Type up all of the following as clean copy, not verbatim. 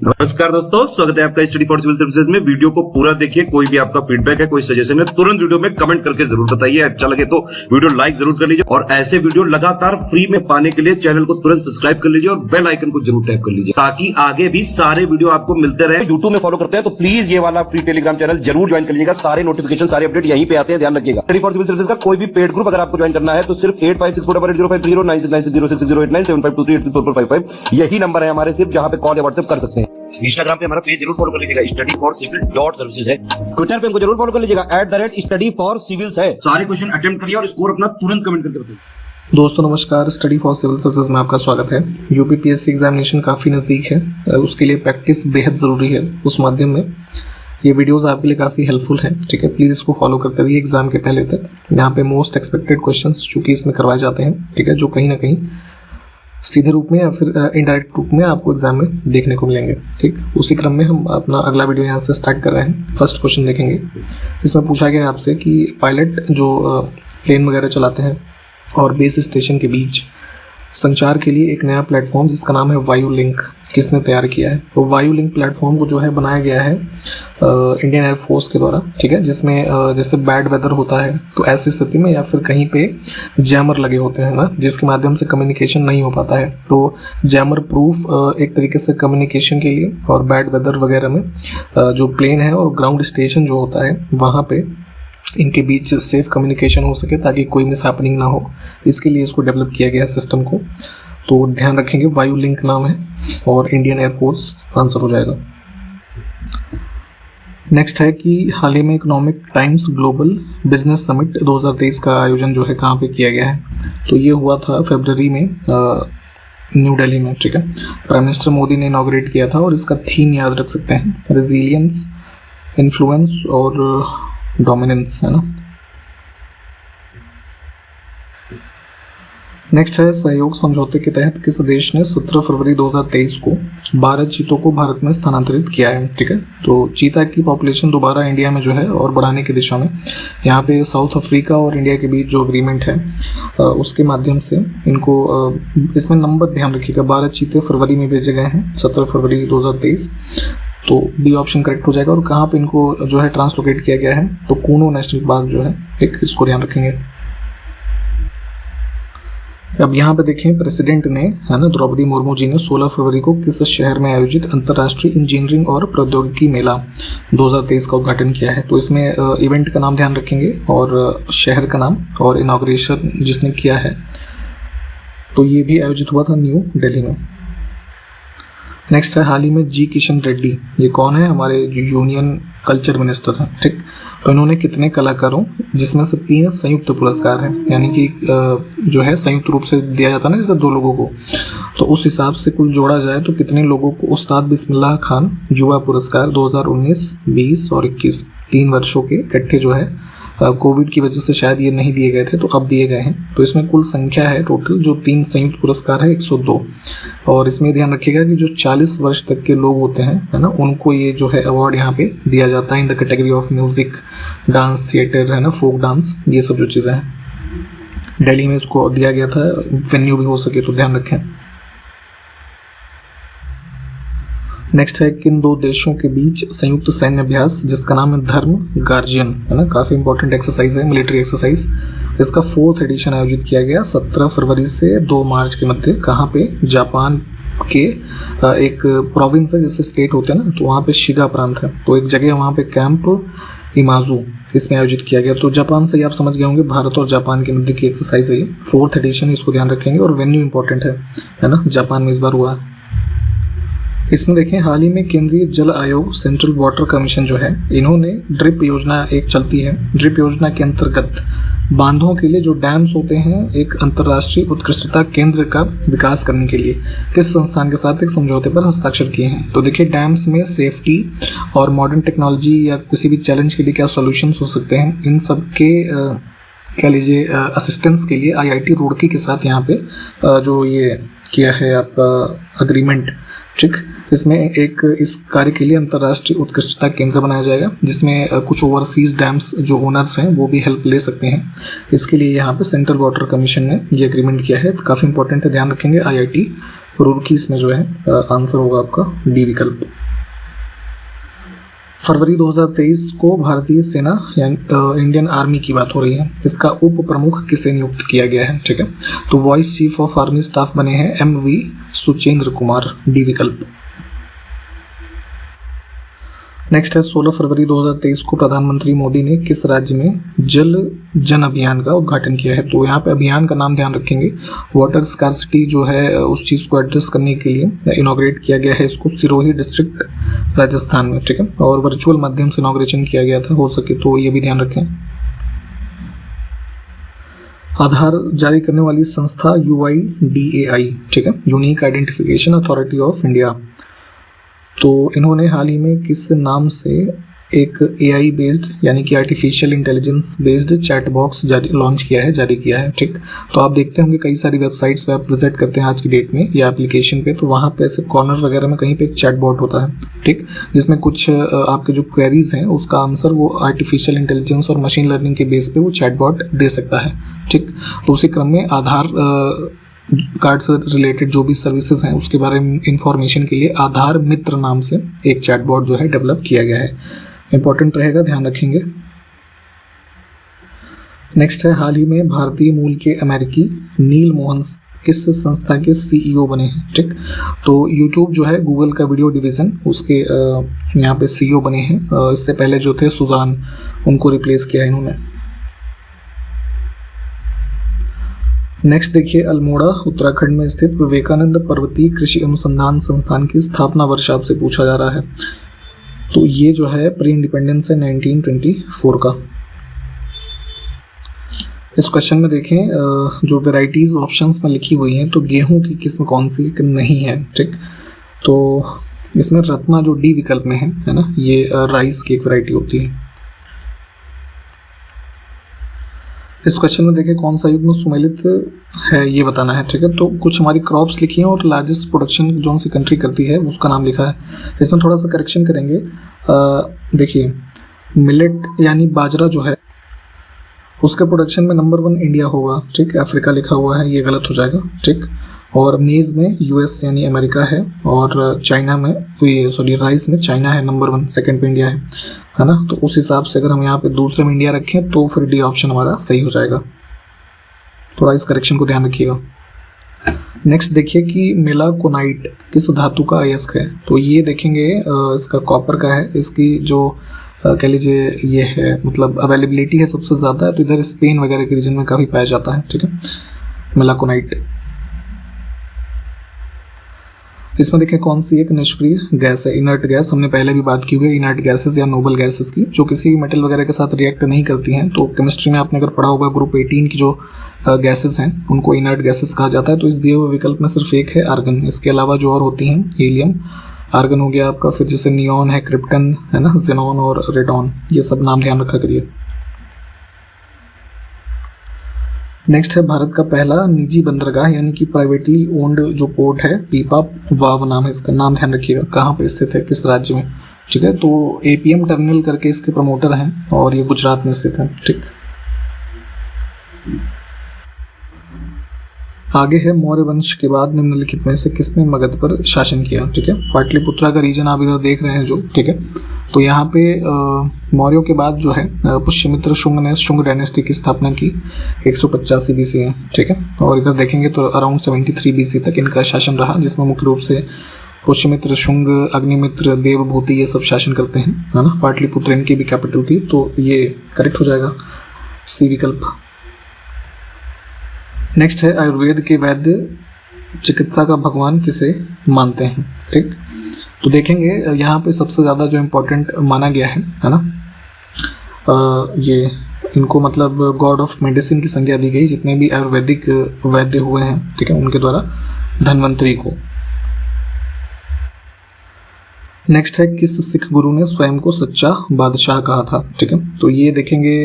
नमस्कार दोस्तों, स्वागत है आपका स्टडी फॉर सिविल सर्विसेज में। वीडियो को पूरा देखिए। कोई भी आपका फीडबैक है, कोई सजेशन है, तुरंत वीडियो में कमेंट करके जरूर बताइए। अच्छा लगे तो वीडियो लाइक जरूर कर लीजिए और ऐसे वीडियो लगातार फ्री में पाने के लिए चैनल को तुरंत सब्सक्राइब कर लीजिए और बेल आइकन को जरूर टैप कर लीजिए ताकि आगे भी सारे वीडियो आपको मिलते रहे। यूट्यूब में फॉलो करते हैं तो प्लीज ये वाला फ्री टेलीग्राम चैनल जरूर ज्वाइन कर लीजिएगा। सारे नोटिफिकेशन, सारे अपडेट यहीं पे आते हैं, ध्यान रखिएगा। स्टडी फॉर सिविल सर्विसेज का कोई भी पेड ग्रुप अगर आपको ज्वाइन करना है तो सिर्फ 856480560660897523864455 यही नंबर है हमारे, सिर्फ जहां पे कॉल या व्हाट्सएप कर सकते हैं। इंस्टाग्राम पे हमारा पेज जरूर फॉलो कर लीजिएगा, studyforcivil.services है। ट्विटर पे हमको जरूर फॉलो कर लीजिएगा, @studyforcivils है। सारे क्वेश्चन अटेम्प्ट करिए और स्कोर अपना तुरंत कमेंट करके बताइए। दोस्तों नमस्कार, स्टडी फॉर सिविल सर्विसेज में आपका स्वागत है। यूपीपीएससी एग्जामिनेशन काफ़ी नज़दीक है, उसके लिए प्रैक्टिस बेहद ज़रूरी है। उस माध्यम में ये वीडियोस आपके लिए काफ़ी हेल्पफुल हैं, ठीक है। प्लीज़ इसको फॉलो करते रहिए एग्जाम के पहले तक। यहाँ पे मोस्ट एक्सपेक्टेड क्वेश्चंस चूँकि इसमें करवाए जाते हैं, ठीक है, जो कहीं ना कहीं सीधे रूप में या फिर इनडायरेक्ट रूप में आपको एग्जाम में देखने को मिलेंगे, ठीक। उसी क्रम में हम अपना अगला वीडियो यहाँ से स्टार्ट कर रहे हैं। फर्स्ट क्वेश्चन देखेंगे, जिसमें पूछा गया आपसे कि पायलट जो प्लेन वगैरह चलाते हैं और बेस स्टेशन के बीच संचार के लिए एक नया प्लेटफॉर्म जिसका नाम है वायु लिंक किसने तैयार किया है। तो वायु लिंक प्लेटफॉर्म को जो है बनाया गया है इंडियन एयरफोर्स के द्वारा, ठीक है। जिसमें जैसे बैड वेदर होता है तो ऐसी स्थिति में या फिर कहीं पे जैमर लगे होते हैं ना, जिसके माध्यम से कम्युनिकेशन नहीं हो पाता है, तो जैमर प्रूफ एक तरीके से कम्युनिकेशन के लिए और बैड वेदर वगैरह में जो प्लेन है और ग्राउंड स्टेशन जो होता है वहाँ पे इनके बीच सेफ कम्युनिकेशन हो सके ताकि कोई मिस हैपनिंग ना हो, इसके लिए इसको डेवलप किया गया है सिस्टम को। तो ध्यान रखेंगे, वायु लिंक नाम है और इंडियन एयरफोर्स आंसर हो जाएगा। नेक्स्ट है कि हाल ही में economic times global business summit 2023 का आयोजन जो है कहाँ पे किया गया है। तो ये हुआ था फरवरी में न्यू दिल्ली में, ठीक है। प्राइम मिनिस्टर मोदी ने इनॉग्रेट किया था और इसका थीम याद रख सकते हैं, रेजिलियंस, इन्फ्लुएंस और डोमिनेंस, है ना। नेक्स्ट है सहयोग समझौते के तहत किस देश ने 17 फरवरी 2023 को 12 चीतों को भारत में स्थानांतरित किया है, ठीक है। तो चीता की पॉपुलेशन दोबारा इंडिया में जो है और बढ़ाने की दिशा में यहाँ पे साउथ अफ्रीका और इंडिया के बीच जो एग्रीमेंट है उसके माध्यम से इनको इसमें नंबर ध्यान रखिएगा, 12 चीते फरवरी में भेजे गए हैं 17 फरवरी 2023, तो बी ऑप्शन करेक्ट हो जाएगा। और कहाँ पे इनको जो है ट्रांसलोकेट किया गया है तो कूनो नेशनल पार्क जो है, एक इसको ध्यान रखेंगे। अब यहाँ पे देखें, प्रेसिडेंट ने, है ना, द्रौपदी मुर्मू जी ने 16 फरवरी को किस शहर में आयोजित अंतर्राष्ट्रीय इंजीनियरिंग और प्रौद्योगिकी मेला 2023 का उद्घाटन किया है। तो इसमें इवेंट का नाम ध्यान रखेंगे और शहर का नाम और इनॉग्रेशन जिसने किया है, तो ये भी आयोजित हुआ था न्यू दिल्ली में। नेक्स्ट है हाल ही में जी किशन रेड्डी, ये कौन है, हमारे जो यूनियन कल्चर मिनिस्टर हैं, ठीक। तो इन्होंने कितने कलाकारों, जिसमें से 3 संयुक्त पुरस्कार हैं, यानी कि जो है संयुक्त रूप से दिया जाता है ना जैसे 2 लोगों को, तो उस हिसाब से कुल जोड़ा जाए तो कितने लोगों को उस्ताद बिस्मिल्लाह खान युवा पुरस्कार 2019, 20 और 21 3 वर्षों के इकट्ठे जो है कोविड की वजह से शायद ये नहीं दिए गए थे तो अब दिए गए हैं। तो इसमें कुल संख्या है टोटल जो 3 संयुक्त पुरस्कार है 102। और इसमें ध्यान रखिएगा कि जो 40 वर्ष तक के लोग होते हैं, है ना, उनको ये जो है अवार्ड यहाँ पे दिया जाता है in the category of music, dance, theatre, है ना, फोक डांस, ये सब जो चीज़ें हैं। दिल्ली में इसको दिया गया था, वेन्यू भी हो सके तो ध्यान रखें। नेक्स्ट है किन 2 देशों के बीच संयुक्त सैन्य अभ्यास जिसका नाम है धर्म गार्जियन, है ना, काफ़ी इंपॉर्टेंट एक्सरसाइज है, मिलिट्री एक्सरसाइज। इसका 4th एडिशन आयोजित किया गया 17 फरवरी से 2 मार्च के मध्य। कहाँ पे, जापान के एक प्रोविंस है, जैसे स्टेट होते हैं ना, तो वहाँ पे शिगा प्रांत है, तो एक जगह वहाँ पे कैंप इमाजू इसमें आयोजित किया गया। तो जापान से ही आप समझ गए होंगे, भारत और जापान के मध्य की एक्सरसाइज है ये, 4th एडिशन, इसको ध्यान रखेंगे। और वेन्यू इंपॉर्टेंट है ना, जापान में इस बार हुआ है। इसमें देखें, हाल ही में केंद्रीय जल आयोग, सेंट्रल वाटर कमीशन जो है, इन्होंने ड्रिप योजना एक चलती है, ड्रिप योजना के अंतर्गत बांधों के लिए जो डैम्स होते हैं एक अंतर्राष्ट्रीय उत्कृष्टता केंद्र का विकास करने के लिए किस संस्थान के साथ एक समझौते पर हस्ताक्षर किए हैं। तो देखिए, डैम्स में सेफ्टी और मॉडर्न टेक्नोलॉजी या किसी भी चैलेंज के लिए क्या सॉल्यूशंस हो सकते हैं, इन सब के कह लीजिए असिस्टेंस के लिए IIT रुड़की के साथ यहाँ पे जो ये किया है आपका अग्रीमेंट, ठीक। इसमें एक इस कार्य के लिए अंतर्राष्ट्रीय उत्कृष्टता केंद्र बनाया जाएगा जिसमें कुछ ओवरसीज डैम्स जो ओनर्स हैं वो भी हेल्प ले सकते हैं। इसके लिए यहाँ पे सेंट्रल वाटर कमीशन ने ये एग्रीमेंट किया है, तो काफ़ी इंपॉर्टेंट है, ध्यान रखेंगे। IIT रुड़की इसमें जो है आंसर होगा आपका डी विकल्प। फरवरी 2023 को भारतीय सेना यानी इंडियन आर्मी की बात हो रही है, इसका उप प्रमुख किसे नियुक्त किया गया है, ठीक है। तो vice chief of army staff बने हैं MV सुचेंद्र कुमार, डी विकल्प। नेक्स्ट है 16 फरवरी 2023 को प्रधानमंत्री मोदी ने किस राज्य में जल जन अभियान का उद्घाटन किया है। तो यहाँ पे अभियान का नाम ध्यान रखेंगे, वाटर स्कार्सिटी जो है उस चीज़ को एड्रेस करने के लिए इनॉग्रेट किया गया है इसको सिरोही डिस्ट्रिक्ट राजस्थान में, ठीक है। और वर्चुअल माध्यम से इनॉग्रेशन किया गया था, हो सके तो ये भी ध्यान रखें। आधार जारी करने वाली संस्था UIDAI, ठीक है, unique identification authority of India. तो इन्होंने हाल ही में किस नाम से एक AI बेस्ड यानी कि artificial intelligence based chat box launch किया है, जारी किया है, ठीक। तो आप देखते होंगे कई सारी वेबसाइट्स पे आप विजिट करते हैं आज की डेट में या एप्लीकेशन पे, तो वहाँ पे ऐसे कॉर्नर वगैरह में कहीं पे एक चैट बॉट होता है, ठीक, जिसमें कुछ आपके जो क्वेरीज हैं उसका आंसर वो आर्टिफिशियल इंटेलिजेंस और मशीन लर्निंग के बेस पे वो चैट बॉट दे सकता है, ठीक। तो उसी क्रम में आधार कार्ड से रिलेटेड जो भी सर्विसेज हैं उसके बारे में इंफॉर्मेशन के लिए आधार मित्र नाम से एक चैटबॉट जो है डेवलप किया गया है, इंपॉर्टेंट रहेगा, ध्यान रखेंगे। नेक्स्ट है हाल ही में भारतीय मूल के अमेरिकी नील मोहन किस संस्था के CEO बने हैं, ठीक। तो यूट्यूब जो है गूगल का वीडियो डिवीज़न उसके यहाँ पे CEO बने हैं, इससे पहले जो थे सुजान, उनको रिप्लेस किया है इन्होंने। नेक्स्ट देखिए अल्मोड़ा उत्तराखंड में स्थित विवेकानंद पर्वतीय कृषि अनुसंधान संस्थान की स्थापना वर्ष आपसे पूछा जा रहा है। तो ये जो है प्री इंडिपेंडेंस है 1924 का। इस क्वेश्चन में देखें जो वेराइटीज ऑप्शंस में लिखी हुई हैं तो गेहूं की किस्म कौन सी नहीं है, ठीक। तो इसमें रत्ना जो डी विकल्प में है ना, ये राइस की एक वैरायटी होती है। इस क्वेश्चन में देखें कौन सा युग्म सुमेलित है ये बताना है, ठीक है। तो कुछ हमारी क्रॉप्स लिखी हैं और लार्जेस्ट प्रोडक्शन जो सी कंट्री करती है उसका नाम लिखा है, इसमें थोड़ा सा करेक्शन करेंगे। देखिए मिलेट यानी बाजरा जो है उसके प्रोडक्शन में नंबर 1 इंडिया होगा, ठीक। अफ्रीका लिखा हुआ है, ये गलत हो जाएगा, ठीक। और मेज़ में US यानी अमेरिका है, और चाइना में राइस में चाइना है नंबर 1, सेकंड पे इंडिया है ना। तो उस हिसाब से अगर हम यहाँ पे दूसरे में इंडिया रखें तो फिर डी ऑप्शन हमारा सही हो जाएगा, थोड़ा इस करेक्शन को ध्यान रखिएगा। नेक्स्ट देखिए कि मेलाकोनाइट किस धातु का अयस्क है। तो ये देखेंगे इसका कॉपर का है, इसकी जो कह लीजिए ये है मतलब अवेलेबिलिटी है सबसे ज़्यादा है, तो इधर स्पेन वगैरह के रीजन में काफ़ी पाया जाता है, ठीक है, मेलाकोनाइट। इसमें देखें कौन सी एक निष्क्रिय गैस है, इनर्ट गैस, हमने पहले भी बात की हुई है इनर्ट गैसेस या नोबल गैसेस की, जो किसी भी मेटल वगैरह के साथ रिएक्ट नहीं करती हैं। तो केमिस्ट्री में आपने अगर पढ़ा होगा ग्रुप 18 की जो गैसेस हैं उनको इनर्ट गैसेस कहा जाता है। तो इस दिए हुए विकल्प में सिर्फ एक है आर्गन, इसके अलावा जो और होती हैं हीलियम, आर्गन हो गया आपका, फिर जैसे नियॉन है, क्रिप्टन है ना, जेनॉन और रेडॉन, ये सब नाम ध्यान रखा करिए। नेक्स्ट है भारत का पहला निजी बंदरगाह यानी कि प्राइवेटली ओन्ड जो पोर्ट है, पीपा वाव नाम है इसका, नाम ध्यान रखिएगा कहाँ पे स्थित है, किस राज्य में, ठीक है। तो APM टर्मिनल करके इसके प्रमोटर हैं और ये गुजरात में स्थित है, ठीक। आगे है मौर्य वंश के बाद निम्नलिखित में से किसने मगध पर शासन किया, ठीक है। पाटलिपुत्रा का रीजन आप इधर देख रहे हैं जो, ठीक है। तो यहाँ पे मौर्यों के बाद जो है पुष्यमित्र शुंग ने शुंग डायनेस्टी की स्थापना की 185 BC है, ठीक है। और इधर देखेंगे तो अराउंड 73 BC तक इनका शासन रहा, जिसमें मुख्य रूप से पुष्यमित्र, शुंग, अग्निमित्र, देवभूति ये सब शासन करते हैं, है ना। पाटलिपुत्र इनकी भी कैपिटल थी, तो ये करेक्ट हो जाएगा, सी विकल्प। नेक्स्ट है आयुर्वेद के वैद्य चिकित्सा का भगवान किसे मानते हैं, ठीक। तो देखेंगे यहाँ पे सबसे ज़्यादा जो इम्पोर्टेंट माना गया है ना, ये इनको मतलब गॉड ऑफ मेडिसिन की संज्ञा दी गई, जितने भी आयुर्वेदिक वैद्य हुए हैं, ठीक है, उनके द्वारा धन्वंतरी को। नेक्स्ट है किस सिख गुरु ने स्वयं को सच्चा बादशाह कहा था, ठीक है। तो ये देखेंगे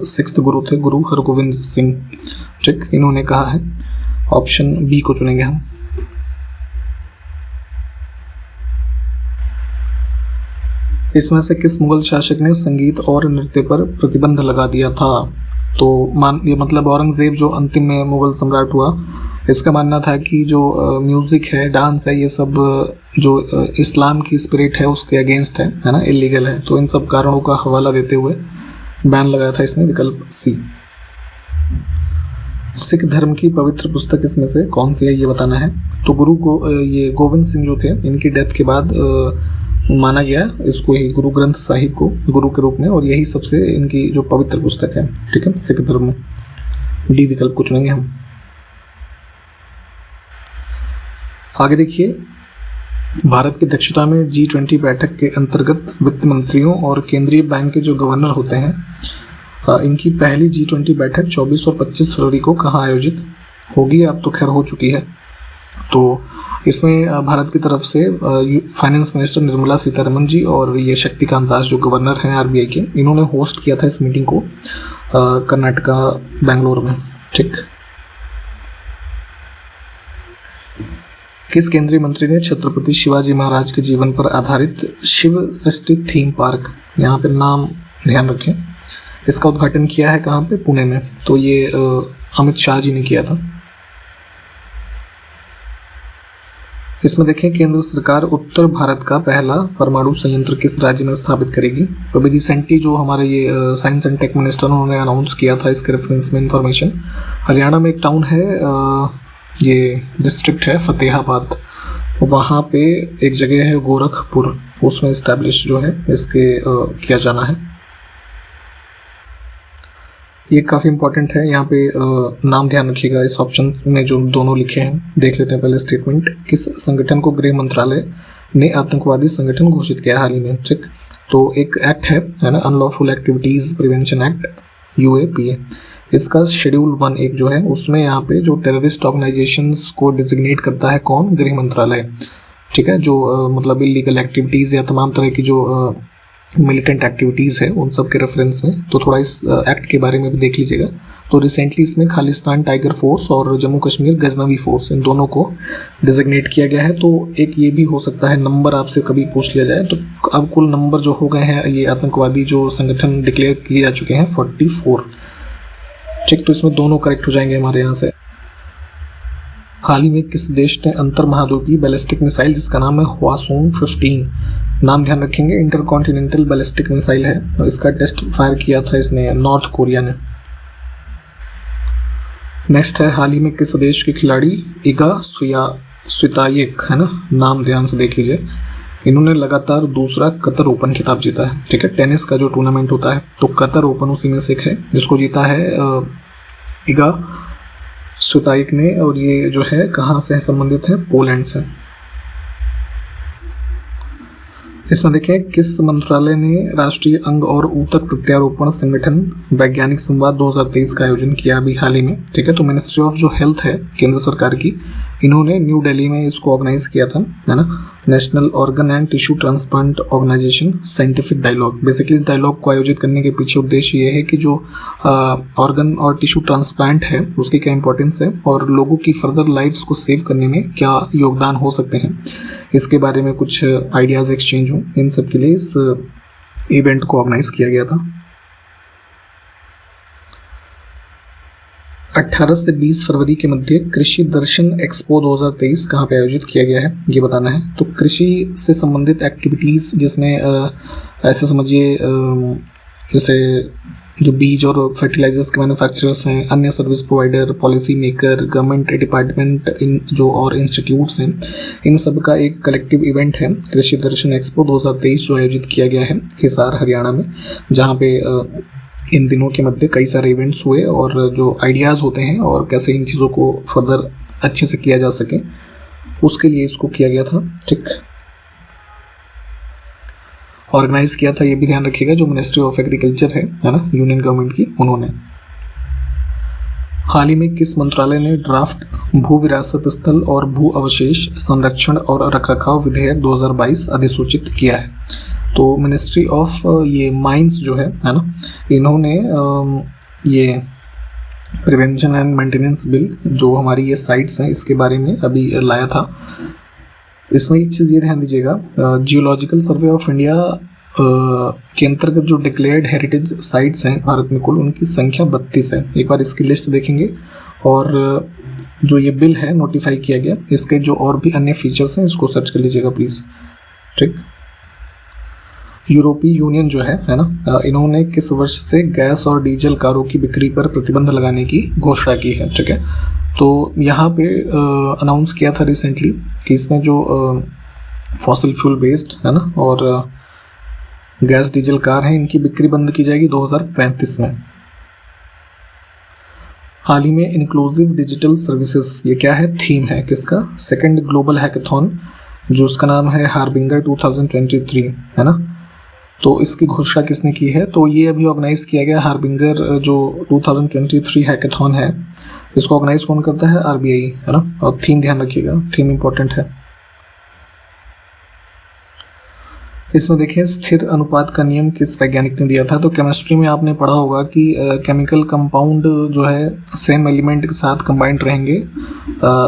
6th गुरु थे, गुरु हरगोविंद सिंह, ठीक, इन्होंने कहा है। ऑप्शन बी को चुनेंगे हम। इसमें से किस मुगल शासक ने संगीत और नृत्य पर प्रतिबंध लगा दिया था। तो ये मतलब औरंगजेब जो अंतिम में मुगल सम्राट हुआ, इसका मानना था कि जो म्यूज़िक है, डांस है, ये सब जो इस्लाम की स्पिरिट है उसके अगेंस्ट है ना, इलीगल है। तो इन सब कारणों का हवाला देते हुए बैन लगाया था इसने, विकल्प सी। सिख धर्म की पवित्र पुस्तक इसमें से कौन सी है ये बताना है। तो ये गोविंद सिंह जो थे, इनकी डेथ के बाद माना गया इसको ही, गुरु ग्रंथ साहिब को गुरु के रूप में, और यही सबसे इनकी जो पवित्र पुस्तक है, ठीक है, सिख धर्म में। डी विकल्प को चुनेंगे हम। आगे देखिए, भारत की अध्यक्षता में G20 बैठक के अंतर्गत वित्त मंत्रियों और केंद्रीय बैंक के जो गवर्नर होते हैं, इनकी पहली G20 बैठक 24 और 25 फरवरी को कहाँ आयोजित होगी। अब तो खैर हो चुकी है। तो इसमें भारत की तरफ से फाइनेंस मिनिस्टर निर्मला सीतारमन जी और ये शक्तिकांत दास जो गवर्नर हैं RBI के, इन्होंने होस्ट किया था इस मीटिंग को कर्नाटका बेंगलोर में, ठीक। किस केंद्रीय मंत्री ने छत्रपति शिवाजी महाराज के जीवन पर आधारित शिव सृष्टि थीम पार्क, यहाँ पे नाम ध्यान रखें, इसका उद्घाटन किया है कहाँ पे, पुणे में। तो ये अमित शाह जी ने किया था। इसमें देखें, केंद्र सरकार उत्तर भारत का पहला परमाणु संयंत्र किस राज्य में स्थापित करेगी। तो अभी रिसेंटली जो हमारे ये साइंस एंड टेक मिनिस्टर उन्होंने अनाउंस किया था, इसके रेफरेंस में इंफॉर्मेशन, हरियाणा में एक टाउन है, ये डिस्ट्रिक्ट है फतेहाबाद, वहाँ पे एक जगह है गोरखपुर, उसमें इस्टेब्लिश जो है इसके किया जाना है। ये काफ़ी इंपॉर्टेंट है, यहाँ पे नाम ध्यान रखिएगा इस ऑप्शन में जो दोनों लिखे हैं। देख लेते हैं पहले स्टेटमेंट। किस संगठन को गृह मंत्रालय ने आतंकवादी संगठन घोषित किया हाल ही में, ठीक। तो एक एक्ट है ना, unlawful activities prevention act, UAPA। इसका शेड्यूल 1 एक जो है, उसमें यहाँ पे जो टेररिस्ट ऑर्गेनाइजेशंस को डिजिग्नेट करता है कौन, गृह मंत्रालय, ठीक है। जो मतलब इलीगल एक्टिविटीज़ या तमाम तरह की जो मिलिटेंट एक्टिविटीज़ है उन सब के रेफरेंस में। तो थोड़ा इस एक्ट के बारे में भी देख लीजिएगा। तो रिसेंटली इसमें खालिस्तान टाइगर फोर्स और जम्मू कश्मीर गजनवी फोर्स, इन दोनों को डिजिग्नेट किया गया है। तो एक ये भी हो सकता है नंबर आपसे कभी पूछ लिया जाए। तो अब कुल नंबर जो हो गए हैं ये आतंकवादी जो संगठन डिक्लेयर किए जा चुके हैं 44, ठीक। तो इसमें दोनों करेक्ट हो जाएंगे हमारे यहाँ से। हाल ही में किस देश ने अंतर महाद्वीपीय बैलिस्टिक मिसाइल जिसका नाम है हवासोंग 15, नाम ध्यान रखेंगे, इंटरकॉन्टिनेंटल बैलिस्टिक मिसाइल है, और इसका टेस्ट फायर किया था इसने नॉर्थ कोरिया ने। नेक्स्ट है, हाल ही में किस देश के खिलाड़ी इगा स्वितायेक, है ना, नाम ध्यान से देख लीजिए, इन्होंने लगातार दूसरा कतर ओपन खिताब जीता है, ठीक है। टेनिस का जो टूर्नामेंट होता है तो कतर ओपन उसी में से एक है जिसको जीता है इगा स्वितायेक ने, और ये जो है कहाँ से संबंधित है, पोलैंड से। इसमें देखें, किस मंत्रालय ने राष्ट्रीय अंग और ऊतक प्रत्यारोपण संगठन वैज्ञानिक संवाद 2023 का आयोजन किया अभी हाल ही में, ठीक है। तो मिनिस्ट्री ऑफ जो हेल्थ है केंद्र सरकार की, इन्होंने न्यू दिल्ली में इसको ऑर्गेनाइज किया था, है ना, national organ and tissue transplant organisation scientific dialogue. Basically इस डायलॉग को आयोजित करने के पीछे उद्देश्य ये है कि जो ऑर्गन और टिश्यू ट्रांसप्लांट है उसकी क्या इंपॉर्टेंस है और लोगों की फर्दर लाइफ्स को सेव करने में क्या योगदान हो सकते हैं, इसके बारे में कुछ आइडियाज़ एक्सचेंज हों, इन सब के लिए इस इवेंट को ऑर्गेनाइज किया गया था। 18 से 20 फरवरी के मध्य कृषि दर्शन एक्सपो 2023 कहाँ पे आयोजित किया गया है ये बताना है। तो कृषि से संबंधित एक्टिविटीज़ जिसमें ऐसे समझिए जैसे जो बीज और फर्टिलाइजर्स के मैन्युफैक्चरर्स हैं, अन्य service provider, policy maker, government department in जो और इंस्टीट्यूट्स हैं, इन सब का एक कलेक्टिव इवेंट है कृषि दर्शन एक्सपो 2023 जो आयोजित किया गया है हिसार हरियाणा में, जहाँ पे इन दिनों के मध्य कई सारे इवेंट्स हुए और जो आइडियाज़ होते हैं और कैसे इन चीज़ों को फर्दर अच्छे से किया जा सके उसके लिए इसको किया गया था, ठीक। ऑर्गेनाइज किया था, ये भी ध्यान रखिएगा, जो मिनिस्ट्री ऑफ एग्रीकल्चर है ना, यूनियन गवर्नमेंट की, उन्होंने। हाल ही में किस मंत्रालय ने ड्राफ्ट भू विरासत स्थल और भू अवशेष संरक्षण और रखरखाव विधेयक 2022 अधिसूचित किया है। तो मिनिस्ट्री ऑफ ये माइंस जो है ना, इन्होंने ये प्रिवेंशन एंड मेंटेनेंस बिल जो हमारी ये साइट्स हैं इसके बारे में अभी लाया था। इसमें एक चीज़ ये ध्यान दीजिएगा, जियोलॉजिकल सर्वे ऑफ इंडिया के अंतर्गत जो डिक्लेयर्ड हेरिटेज साइट्स हैं भारत में कुल, उनकी संख्या 32 है। एक बार इसकी लिस्ट देखेंगे और जो ये बिल है नोटिफाई किया गया, इसके जो और भी अन्य फीचर्स हैं इसको सर्च कर लीजिएगा प्लीज़। ठीक, यूरोपीय यूनियन जो है ना, इन्होंने किस वर्ष से गैस और डीजल कारों की बिक्री पर प्रतिबंध लगाने की घोषणा की है। ठीक है, तो यहाँ पे अनाउंस किया था रिसेंटली कि इसमें जो फॉसिल फ्यूल बेस्ड है ना और गैस डीजल कार हैं, इनकी बिक्री बंद की जाएगी 2035 में। हाल ही में इंक्लूसिव डिजिटल सर्विसेज, ये क्या है, थीम है किसका, सेकंड ग्लोबल हैकाथॉन, जो उसका नाम है हार्बिंगर 2023 है ना। तो इसकी घोषणा किसने की है, तो ये अभी ऑर्गेनाइज किया गया हार्बिंगर जो 2023 हैकाथॉन है, इसको ऑर्गेनाइज कौन करता है, आरबीआई है ना। और थीम ध्यान रखिएगा, थीम इंपॉर्टेंट है। इसमें देखिए स्थिर अनुपात का नियम किस वैज्ञानिक ने दिया था, तो केमिस्ट्री में आपने पढ़ा होगा कि केमिकल कंपाउंड जो है सेम एलिमेंट के साथ कंबाइंड रहेंगे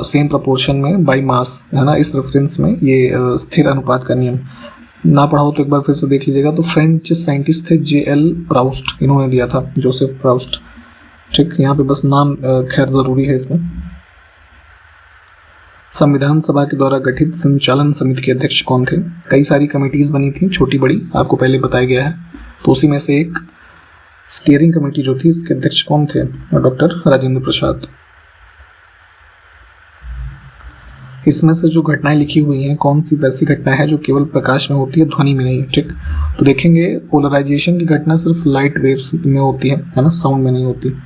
सेम प्रोपोर्शन में बाय मास है ना। इस रेफरेंस में ये स्थिर अनुपात का नियम ना पढ़ा हो तो एक बार फिर से देख लीजिएगा। तो फ्रेंच साइंटिस्ट थे JL प्राउस्ट, इन्होंने दिया था, जोसेफ प्राउस्ट। ठीक, यहाँ पे बस नाम खैर ज़रूरी है इसमें। संविधान सभा के द्वारा गठित संचालन समिति के अध्यक्ष कौन थे, कई सारी कमेटीज बनी थी छोटी बड़ी, आपको पहले बताया गया है। तो उसी में से एक स्टीयरिंग कमेटी जो थी, इसके अध्यक्ष कौन थे, डॉक्टर राजेंद्र प्रसाद। इसमें से जो घटनाएं लिखी हुई हैं, कौन सी वैसी घटना है जो केवल प्रकाश में होती है, ध्वनि में नहीं। ठीक, तो देखेंगे पोलराइजेशन की घटना सिर्फ लाइट वेव्स में होती है ना, साउंड में नहीं होती।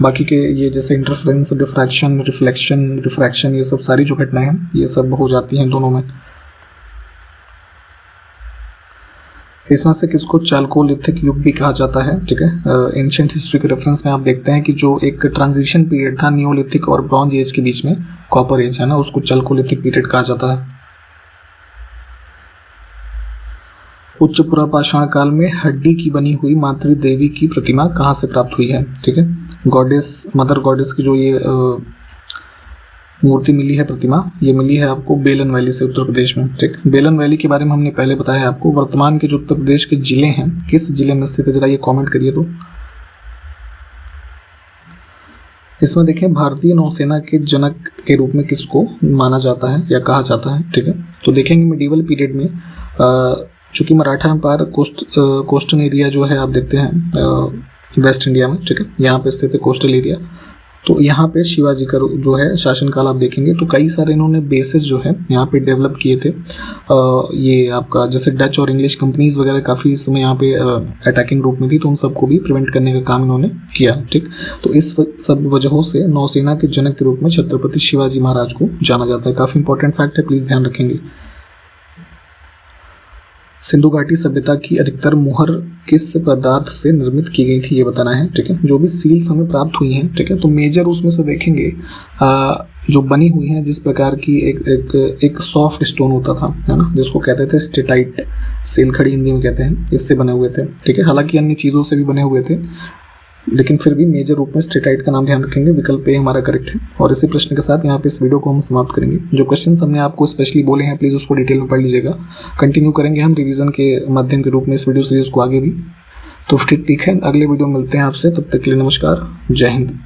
बाकी के ये जैसे इंटरफेरेंस, डिफ्रैक्शन, रिफ्लेक्शन, रिफ्रैक्शन, ये सब सारी जो घटनाएं हैं ये सब हो जाती हैं दोनों में। इसमें से किसको चालकोलिथिक युग भी कहा जाता है। ठीक है, एंशिएंट हिस्ट्री के रेफरेंस में आप देखते हैं कि जो एक ट्रांजिशन पीरियड था नियोलिथिक और ब्रॉन्ज एज के बीच में, कॉपर एज है ना, उसको चालकोलिथिक पीरियड कहा जाता है। उच्च पुरापाषाण काल में हड्डी की बनी हुई मातृ देवी की प्रतिमा कहाँ से प्राप्त हुई है। ठीक है, गॉडेस, मदर गॉडेस की जो ये मूर्ति मिली है, प्रतिमा, ये मिली है आपको बेलन वैली से, उत्तर प्रदेश में। ठीक, बेलन वैली के बारे में हमने पहले बताया आपको। वर्तमान के जो उत्तर प्रदेश के जिले हैं, किस जिले में स्थित है, जरा ये कमेंट करिए। तो इसमें देखें भारतीय नौसेना के जनक के रूप में किसको माना जाता है या कहा जाता है। ठीक है, तो देखेंगे मिडिवल पीरियड में चूंकि मराठा एम्पायर कोस्टल एरिया जो है आप देखते हैं वेस्ट इंडिया में। ठीक है, यहाँ पे स्थित है कोस्टल एरिया। तो यहाँ पे शिवाजी का जो है शासनकाल आप देखेंगे तो कई सारे इन्होंने बेसेस जो है यहाँ पे डेवलप किए थे। ये आपका जैसे डच और इंग्लिश कंपनीज वगैरह काफ़ी समय यहाँ पे अटैकिंग रूप में थी, तो उन सबको भी प्रिवेंट करने का काम इन्होंने किया। ठीक, तो इस सब वजहों से नौसेना के जनक के रूप में छत्रपति शिवाजी महाराज को जाना जाता है। काफ़ी इंपॉर्टेंट फैक्ट है, प्लीज़ ध्यान रखेंगे। सिंधु घाटी सभ्यता की अधिकतर मुहर किस पदार्थ से निर्मित की गई थी, ये बताना है। ठीक है, जो भी सील्स हमें प्राप्त हुई हैं, ठीक है, तो मेजर उसमें से देखेंगे जो बनी हुई हैं जिस प्रकार की एक सॉफ्ट स्टोन होता था, है ना, जिसको कहते थे स्टेटाइट, सेलखड़ी हिंदी में कहते हैं, इससे बने हुए थे। ठीक है, हालांकि अन्य चीज़ों से भी बने हुए थे, लेकिन फिर भी मेजर रूप में स्टेटाइट का नाम ध्यान रखेंगे। विकल्प ए हमारा करेक्ट है। और इसी प्रश्न के साथ यहाँ पे इस वीडियो को हम समाप्त करेंगे। जो क्वेश्चंस हमने आपको स्पेशली बोले हैं प्लीज़ उसको डिटेल में पढ़ लीजिएगा। कंटिन्यू करेंगे हम रिवीजन के माध्यम के रूप में इस वीडियो सीरीज को आगे भी। तो ठीक है, अगले वीडियो में मिलते हैं आपसे, तब तक के लिए नमस्कार, जय हिंद।